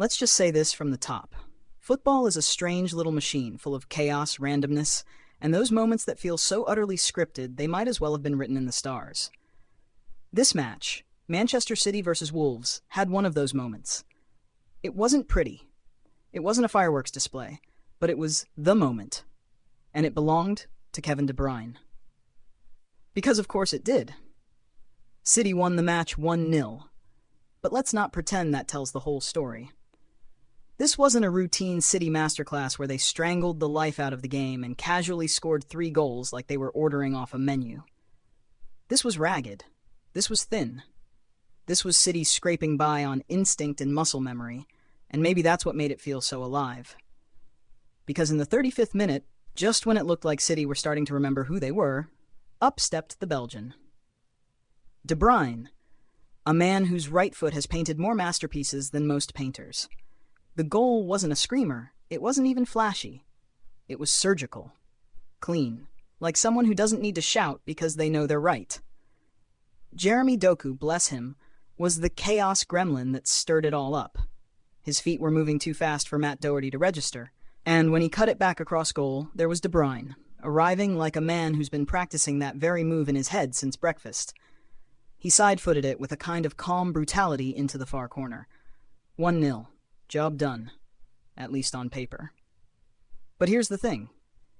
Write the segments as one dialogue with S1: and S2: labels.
S1: Let's just say this from the top. Football is a strange little machine full of chaos, randomness, and those moments that feel so utterly scripted they might as well have been written in the stars. This match, Manchester City versus Wolves, had one of those moments. It wasn't pretty. It wasn't a fireworks display, but it was the moment. And it belonged to Kevin De Bruyne. Because of course it did. City won the match 1-0. But let's not pretend that tells the whole story. This wasn't a routine City masterclass where they strangled the life out of the game and casually scored 3 goals like they were ordering off a menu. This was ragged. This was thin. This was City scraping by on instinct and muscle memory, and maybe that's what made it feel so alive. Because in the 35th minute, just when it looked like City were starting to remember who they were, up stepped the Belgian. De Bruyne, a man whose right foot has painted more masterpieces than most painters. The goal wasn't a screamer. It wasn't even flashy. It was surgical. Clean. Like someone who doesn't need to shout because they know they're right. Jeremy Doku, bless him, was the chaos gremlin that stirred it all up. His feet were moving too fast for Matt Doherty to register, and when he cut it back across goal, there was De Bruyne, arriving like a man who's been practicing that very move in his head since breakfast. He side-footed it with a kind of calm brutality into the far corner. 1-0. Job done. At least on paper. But here's the thing.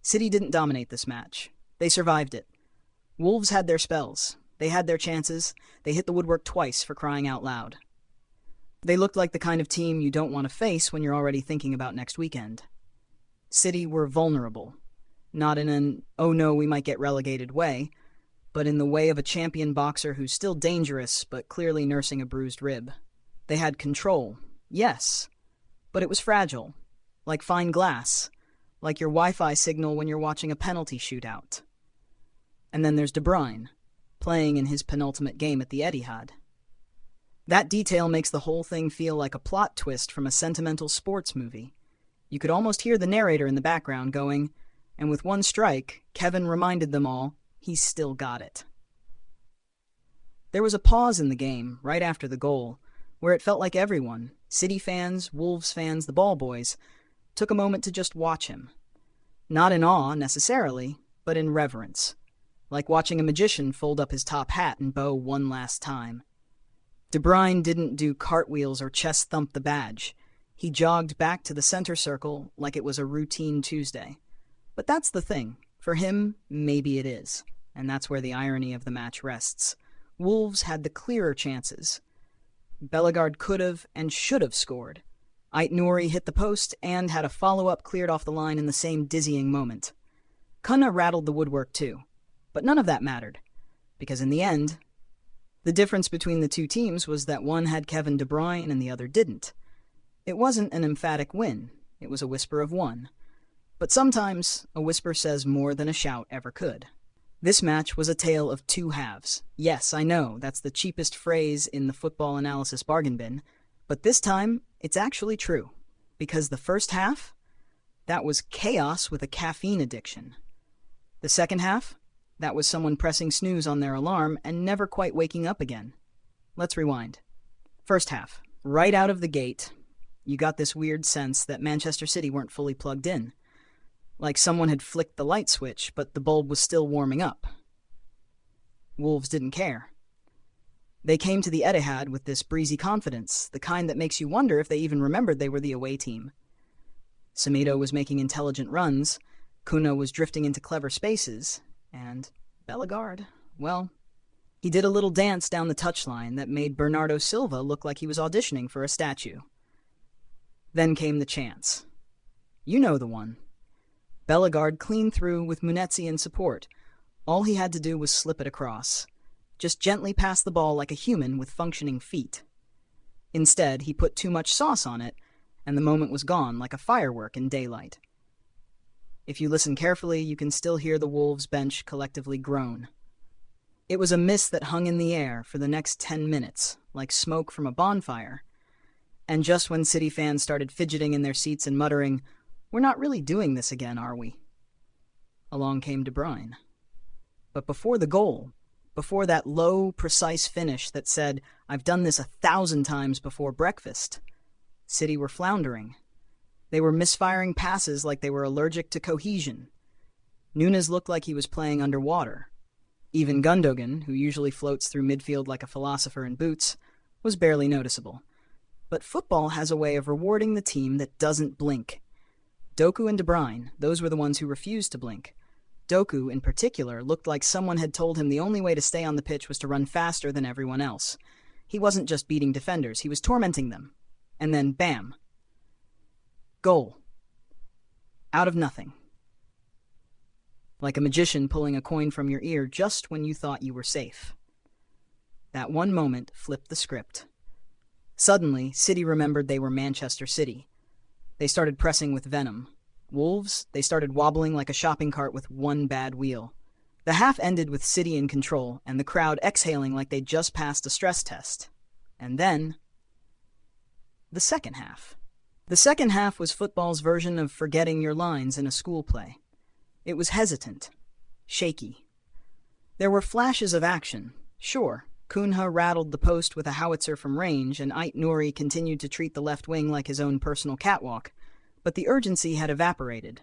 S1: City didn't dominate this match. They survived it. Wolves had their spells. They had their chances. They hit the woodwork twice, for crying out loud. They looked like the kind of team you don't want to face when you're already thinking about next weekend. City were vulnerable. Not in an, oh no, we might get relegated way, but in the way of a champion boxer who's still dangerous but clearly nursing a bruised rib. They had control, yes, but it was fragile, like fine glass, like your Wi-Fi signal when you're watching a penalty shootout. And then there's De Bruyne, playing in his penultimate game at the Etihad. That detail makes the whole thing feel like a plot twist from a sentimental sports movie. You could almost hear the narrator in the background going, and with one strike, Kevin reminded them all, he's still got it. There was a pause in the game, right after the goal, where it felt like everyone, City fans, Wolves fans, the ball boys, took a moment to just watch him. Not in awe, necessarily, but in reverence, like watching a magician fold up his top hat and bow one last time. De Bruyne didn't do cartwheels or chest thump the badge. He jogged back to the center circle like it was a routine Tuesday. But that's the thing. For him, maybe it is. And that's where the irony of the match rests. Wolves had the clearer chances. Bellegarde could have and should have scored. Ait-Nouri hit the post and had a follow-up cleared off the line in the same dizzying moment. Cunha rattled the woodwork too. But none of that mattered. Because in the end, the difference between the two teams was that one had Kevin De Bruyne and the other didn't. It wasn't an emphatic win. It was a whisper of one. But sometimes, a whisper says more than a shout ever could. This match was a tale of two halves. Yes, I know, that's the cheapest phrase in the football analysis bargain bin, but this time, it's actually true. Because the first half, that was chaos with a caffeine addiction. The second half, that was someone pressing snooze on their alarm and never quite waking up again. Let's rewind. First half, right out of the gate, you got this weird sense that Manchester City weren't fully plugged in. Like someone had flicked the light switch, but the bulb was still warming up. Wolves didn't care. They came to the Etihad with this breezy confidence, the kind that makes you wonder if they even remembered they were the away team. Semedo was making intelligent runs, Cunha was drifting into clever spaces, and Bellegarde, well, he did a little dance down the touchline that made Bernardo Silva look like he was auditioning for a statue. Then came the chance. You know the one. Bellegarde cleaned through with Munetzi in support. All he had to do was slip it across. Just gently pass the ball like a human with functioning feet. Instead, he put too much sauce on it, and the moment was gone like a firework in daylight. If you listen carefully, you can still hear the Wolves bench collectively groan. It was a mist that hung in the air for the next 10 minutes, like smoke from a bonfire. And just when City fans started fidgeting in their seats and muttering, "We're not really doing this again, are we?" along came De Bruyne. But before the goal, before that low, precise finish that said, "I've done this 1,000 times before breakfast," City were floundering. They were misfiring passes like they were allergic to cohesion. Núñez looked like he was playing underwater. Even Gundogan, who usually floats through midfield like a philosopher in boots, was barely noticeable. But football has a way of rewarding the team that doesn't blink. Doku and De Bruyne, those were the ones who refused to blink. Doku, in particular, looked like someone had told him the only way to stay on the pitch was to run faster than everyone else. He wasn't just beating defenders, he was tormenting them. And then, bam. Goal. Out of nothing. Like a magician pulling a coin from your ear just when you thought you were safe. That one moment flipped the script. Suddenly, City remembered they were Manchester City. They started pressing with venom. Wolves, they started wobbling like a shopping cart with one bad wheel. The half ended with City in control, and the crowd exhaling like they'd just passed a stress test. And then, the second half. The second half was football's version of forgetting your lines in a school play. It was hesitant, shaky. There were flashes of action, sure. Cunha rattled the post with a howitzer from range, and Ait-Nouri continued to treat the left wing like his own personal catwalk, but the urgency had evaporated.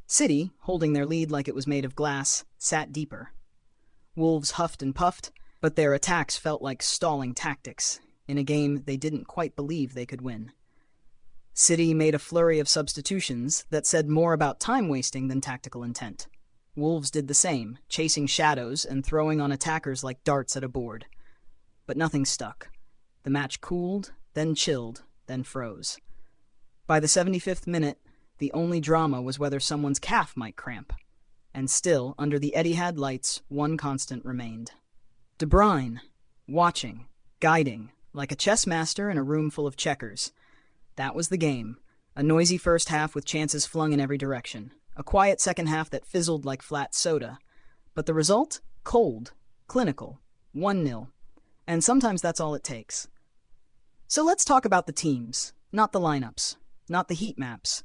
S1: City, holding their lead like it was made of glass, sat deeper. Wolves huffed and puffed, but their attacks felt like stalling tactics, in a game they didn't quite believe they could win. City made a flurry of substitutions that said more about time wasting than tactical intent. Wolves did the same, chasing shadows and throwing on attackers like darts at a board. But nothing stuck. The match cooled, then chilled, then froze. By the 75th minute, the only drama was whether someone's calf might cramp. And still, under the Etihad lights, one constant remained. De Bruyne, watching, guiding, like a chess master in a room full of checkers. That was the game. A noisy first half with chances flung in every direction. A quiet second half that fizzled like flat soda. But the result? Cold, clinical, 1-0. And sometimes that's all it takes. So let's talk about the teams, not the lineups, not the heat maps.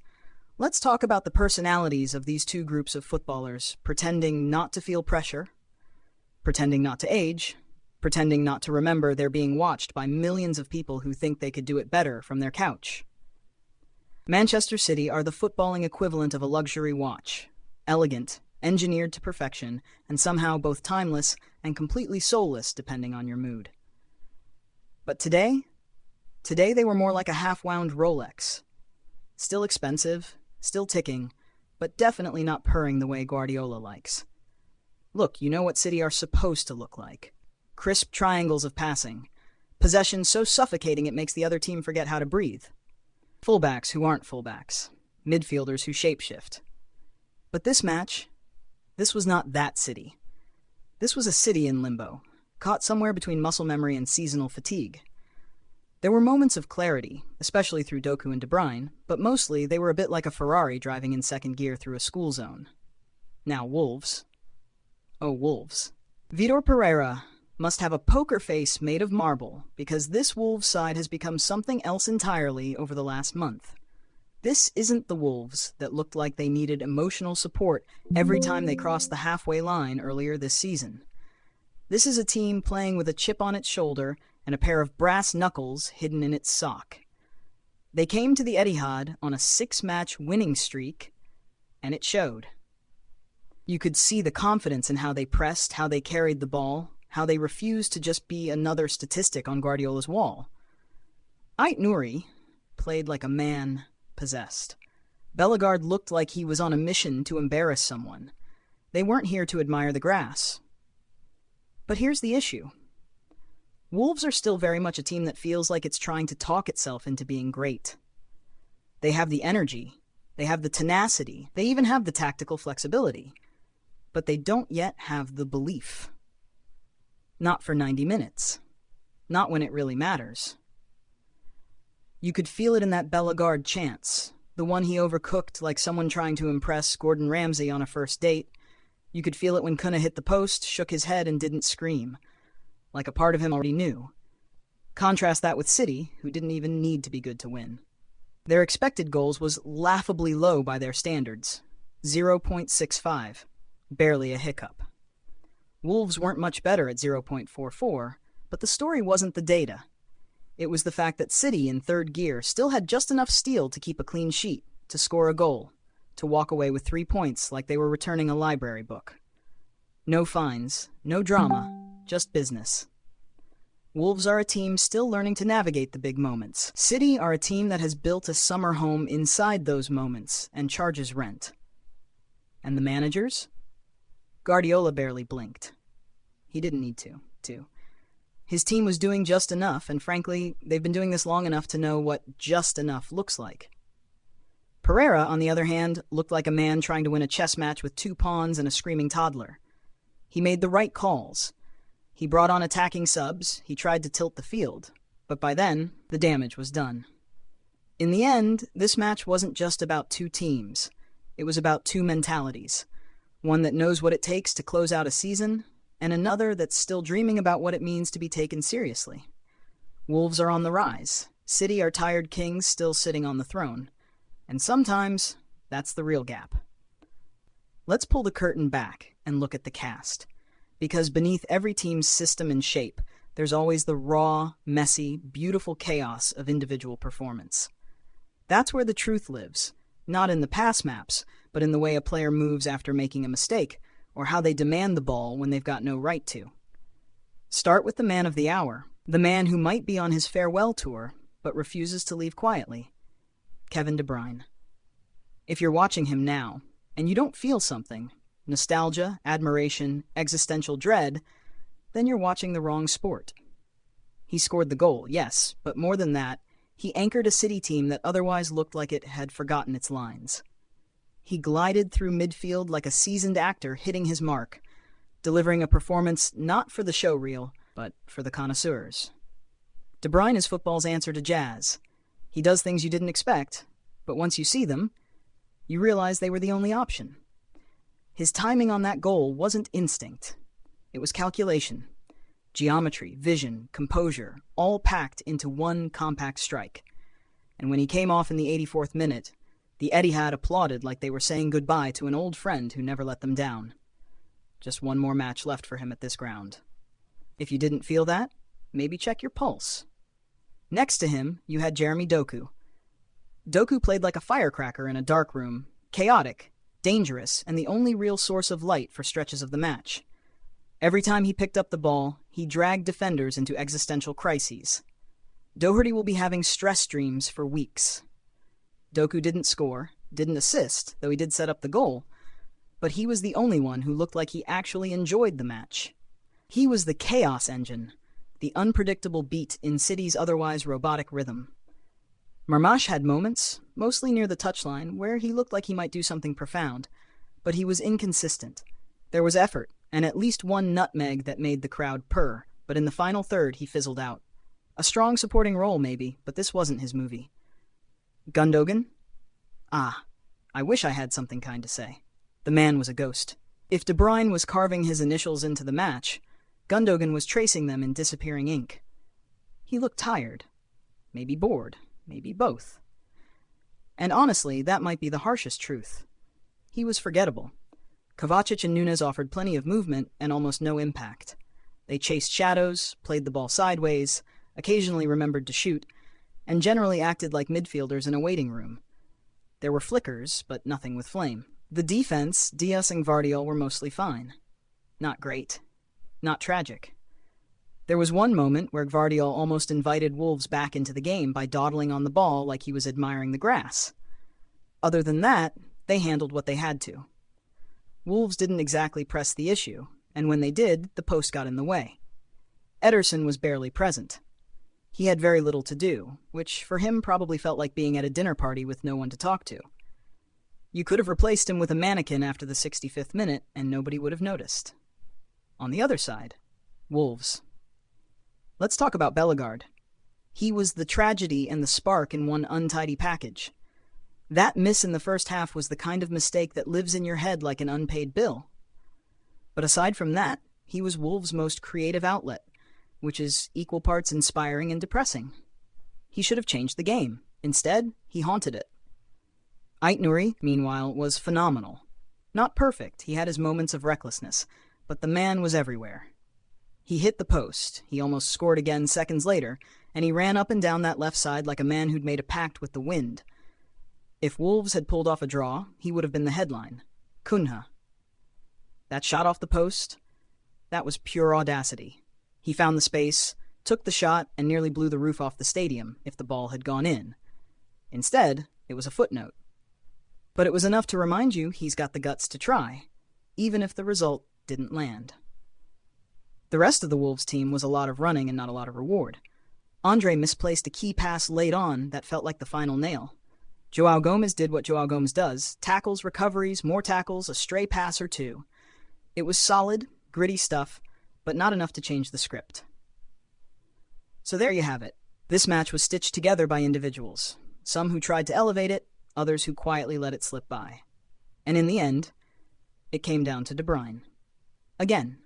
S1: Let's talk about the personalities of these two groups of footballers, pretending not to feel pressure, pretending not to age, pretending not to remember they're being watched by millions of people who think they could do it better from their couch. Manchester City are the footballing equivalent of a luxury watch. Elegant, engineered to perfection, and somehow both timeless and completely soulless depending on your mood. But today they were more like a half-wound Rolex. Still expensive, still ticking, but definitely not purring the way Guardiola likes. Look, you know what City are supposed to look like. Crisp triangles of passing. Possession so suffocating it makes the other team forget how to breathe. Fullbacks who aren't fullbacks. Midfielders who shapeshift. But this match, this was not that City. This was a City in limbo, caught somewhere between muscle memory and seasonal fatigue. There were moments of clarity, especially through Doku and De Bruyne, but mostly they were a bit like a Ferrari driving in second gear through a school zone. Now Wolves. Oh, Wolves. Vitor Pereira must have a poker face made of marble, because this Wolves side has become something else entirely over the last month. This isn't the Wolves that looked like they needed emotional support every time they crossed the halfway line earlier this season. This is a team playing with a chip on its shoulder and a pair of brass knuckles hidden in its sock. They came to the Etihad on a 6-match winning streak, and it showed. You could see the confidence in how they pressed, how they carried the ball, how they refused to just be another statistic on Guardiola's wall. Ait-Nouri played like a man possessed. Bellegarde looked like he was on a mission to embarrass someone. They weren't here to admire the grass. But here's the issue. Wolves are still very much a team that feels like it's trying to talk itself into being great. They have the energy, they have the tenacity, they even have the tactical flexibility. But they don't yet have the belief. Not for 90 minutes. Not when it really matters. You could feel it in that Bellegarde chance, the one he overcooked like someone trying to impress Gordon Ramsay on a first date. You could feel it when Cunha hit the post, shook his head, and didn't scream, like a part of him already knew. Contrast that with City, who didn't even need to be good to win. Their expected goals was laughably low by their standards, 0.65, barely a hiccup. Wolves weren't much better at 0.44, but the story wasn't the data. It was the fact that City, in third gear, still had just enough steel to keep a clean sheet, to score a goal, to walk away with 3 points like they were returning a library book. No fines, no drama, just business. Wolves are a team still learning to navigate the big moments. City are a team that has built a summer home inside those moments and charges rent. And the managers? Guardiola barely blinked. He didn't need to. His team was doing just enough, and frankly, they've been doing this long enough to know what just enough looks like. Pereira, on the other hand, looked like a man trying to win a chess match with 2 pawns and a screaming toddler. He made the right calls. He brought on attacking subs, he tried to tilt the field, but by then, the damage was done. In the end, this match wasn't just about 2 teams. It was about 2 mentalities. One that knows what it takes to close out a season, and another that's still dreaming about what it means to be taken seriously. Wolves are on the rise. City are tired kings still sitting on the throne. And sometimes, that's the real gap. Let's pull the curtain back and look at the cast. Because beneath every team's system and shape, there's always the raw, messy, beautiful chaos of individual performance. That's where the truth lives, not in the pass maps, but in the way a player moves after making a mistake, or how they demand the ball when they've got no right to. Start with the man of the hour, the man who might be on his farewell tour, but refuses to leave quietly. Kevin De Bruyne. If you're watching him now, and you don't feel something, nostalgia, admiration, existential dread, then you're watching the wrong sport. He scored the goal, yes, but more than that, he anchored a City team that otherwise looked like it had forgotten its lines. He glided through midfield like a seasoned actor hitting his mark, delivering a performance not for the show reel, but for the connoisseurs. De Bruyne is football's answer to jazz. He does things you didn't expect, but once you see them, you realize they were the only option. His timing on that goal wasn't instinct. It was calculation. Geometry, vision, composure, all packed into one compact strike. And when he came off in the 84th minute, the Etihad applauded like they were saying goodbye to an old friend who never let them down. Just one more match left for him at this ground. If you didn't feel that, maybe check your pulse. Next to him, you had Jeremy Doku. Doku played like a firecracker in a dark room, chaotic, dangerous, and the only real source of light for stretches of the match. Every time he picked up the ball, he dragged defenders into existential crises. Doherty will be having stress dreams for weeks. Doku didn't score, didn't assist, though he did set up the goal, but he was the only one who looked like he actually enjoyed the match. He was the chaos engine, the unpredictable beat in City's otherwise robotic rhythm. Marmash had moments, mostly near the touchline, where he looked like he might do something profound, but he was inconsistent. There was effort, and at least one nutmeg that made the crowd purr, but in the final third he fizzled out. A strong supporting role, maybe, but this wasn't his movie. Gundogan? I wish I had something kind to say. The man was a ghost. If De Bruyne was carving his initials into the match, Gundogan was tracing them in disappearing ink. He looked tired. Maybe bored. Maybe both. And honestly, that might be the harshest truth. He was forgettable. Kovacic and Nunes offered plenty of movement and almost no impact. They chased shadows, played the ball sideways, occasionally remembered to shoot, and generally acted like midfielders in a waiting room. There were flickers, but nothing with flame. The defense, Diaz and Gvardiol, were mostly fine. Not great. Not tragic. There was one moment where Gvardiol almost invited Wolves back into the game by dawdling on the ball like he was admiring the grass. Other than that, they handled what they had to. Wolves didn't exactly press the issue, and when they did, the post got in the way. Ederson was barely present. He had very little to do, which for him probably felt like being at a dinner party with no one to talk to. You could have replaced him with a mannequin after the 65th minute, and nobody would have noticed. On the other side, Wolves. Let's talk about Bellegarde. He was the tragedy and the spark in one untidy package. That miss in the first half was the kind of mistake that lives in your head like an unpaid bill. But aside from that, he was Wolves' most creative outlet, which is equal parts inspiring and depressing. He should have changed the game. Instead, he haunted it. Ait-Nouri, meanwhile, was phenomenal. Not perfect, he had his moments of recklessness, but the man was everywhere. He hit the post, he almost scored again seconds later, and he ran up and down that left side like a man who'd made a pact with the wind. If Wolves had pulled off a draw, he would have been the headline. Cunha. That shot off the post, that was pure audacity. He found the space, took the shot, and nearly blew the roof off the stadium if the ball had gone in. Instead, it was a footnote. But it was enough to remind you he's got the guts to try, even if the result didn't land. The rest of the Wolves team was a lot of running and not a lot of reward. Andre misplaced a key pass late on that felt like the final nail. João Gomes did what João Gomes does: tackles, recoveries, more tackles, a stray pass or two. It was solid, gritty stuff, but not enough to change the script. So there you have it. This match was stitched together by individuals, some who tried to elevate it, others who quietly let it slip by. And in the end, it came down to De Bruyne. Again.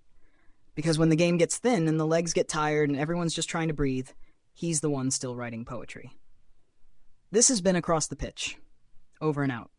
S1: Because when the game gets thin and the legs get tired and everyone's just trying to breathe, he's the one still writing poetry. This has been Across the Pitch. Over and out.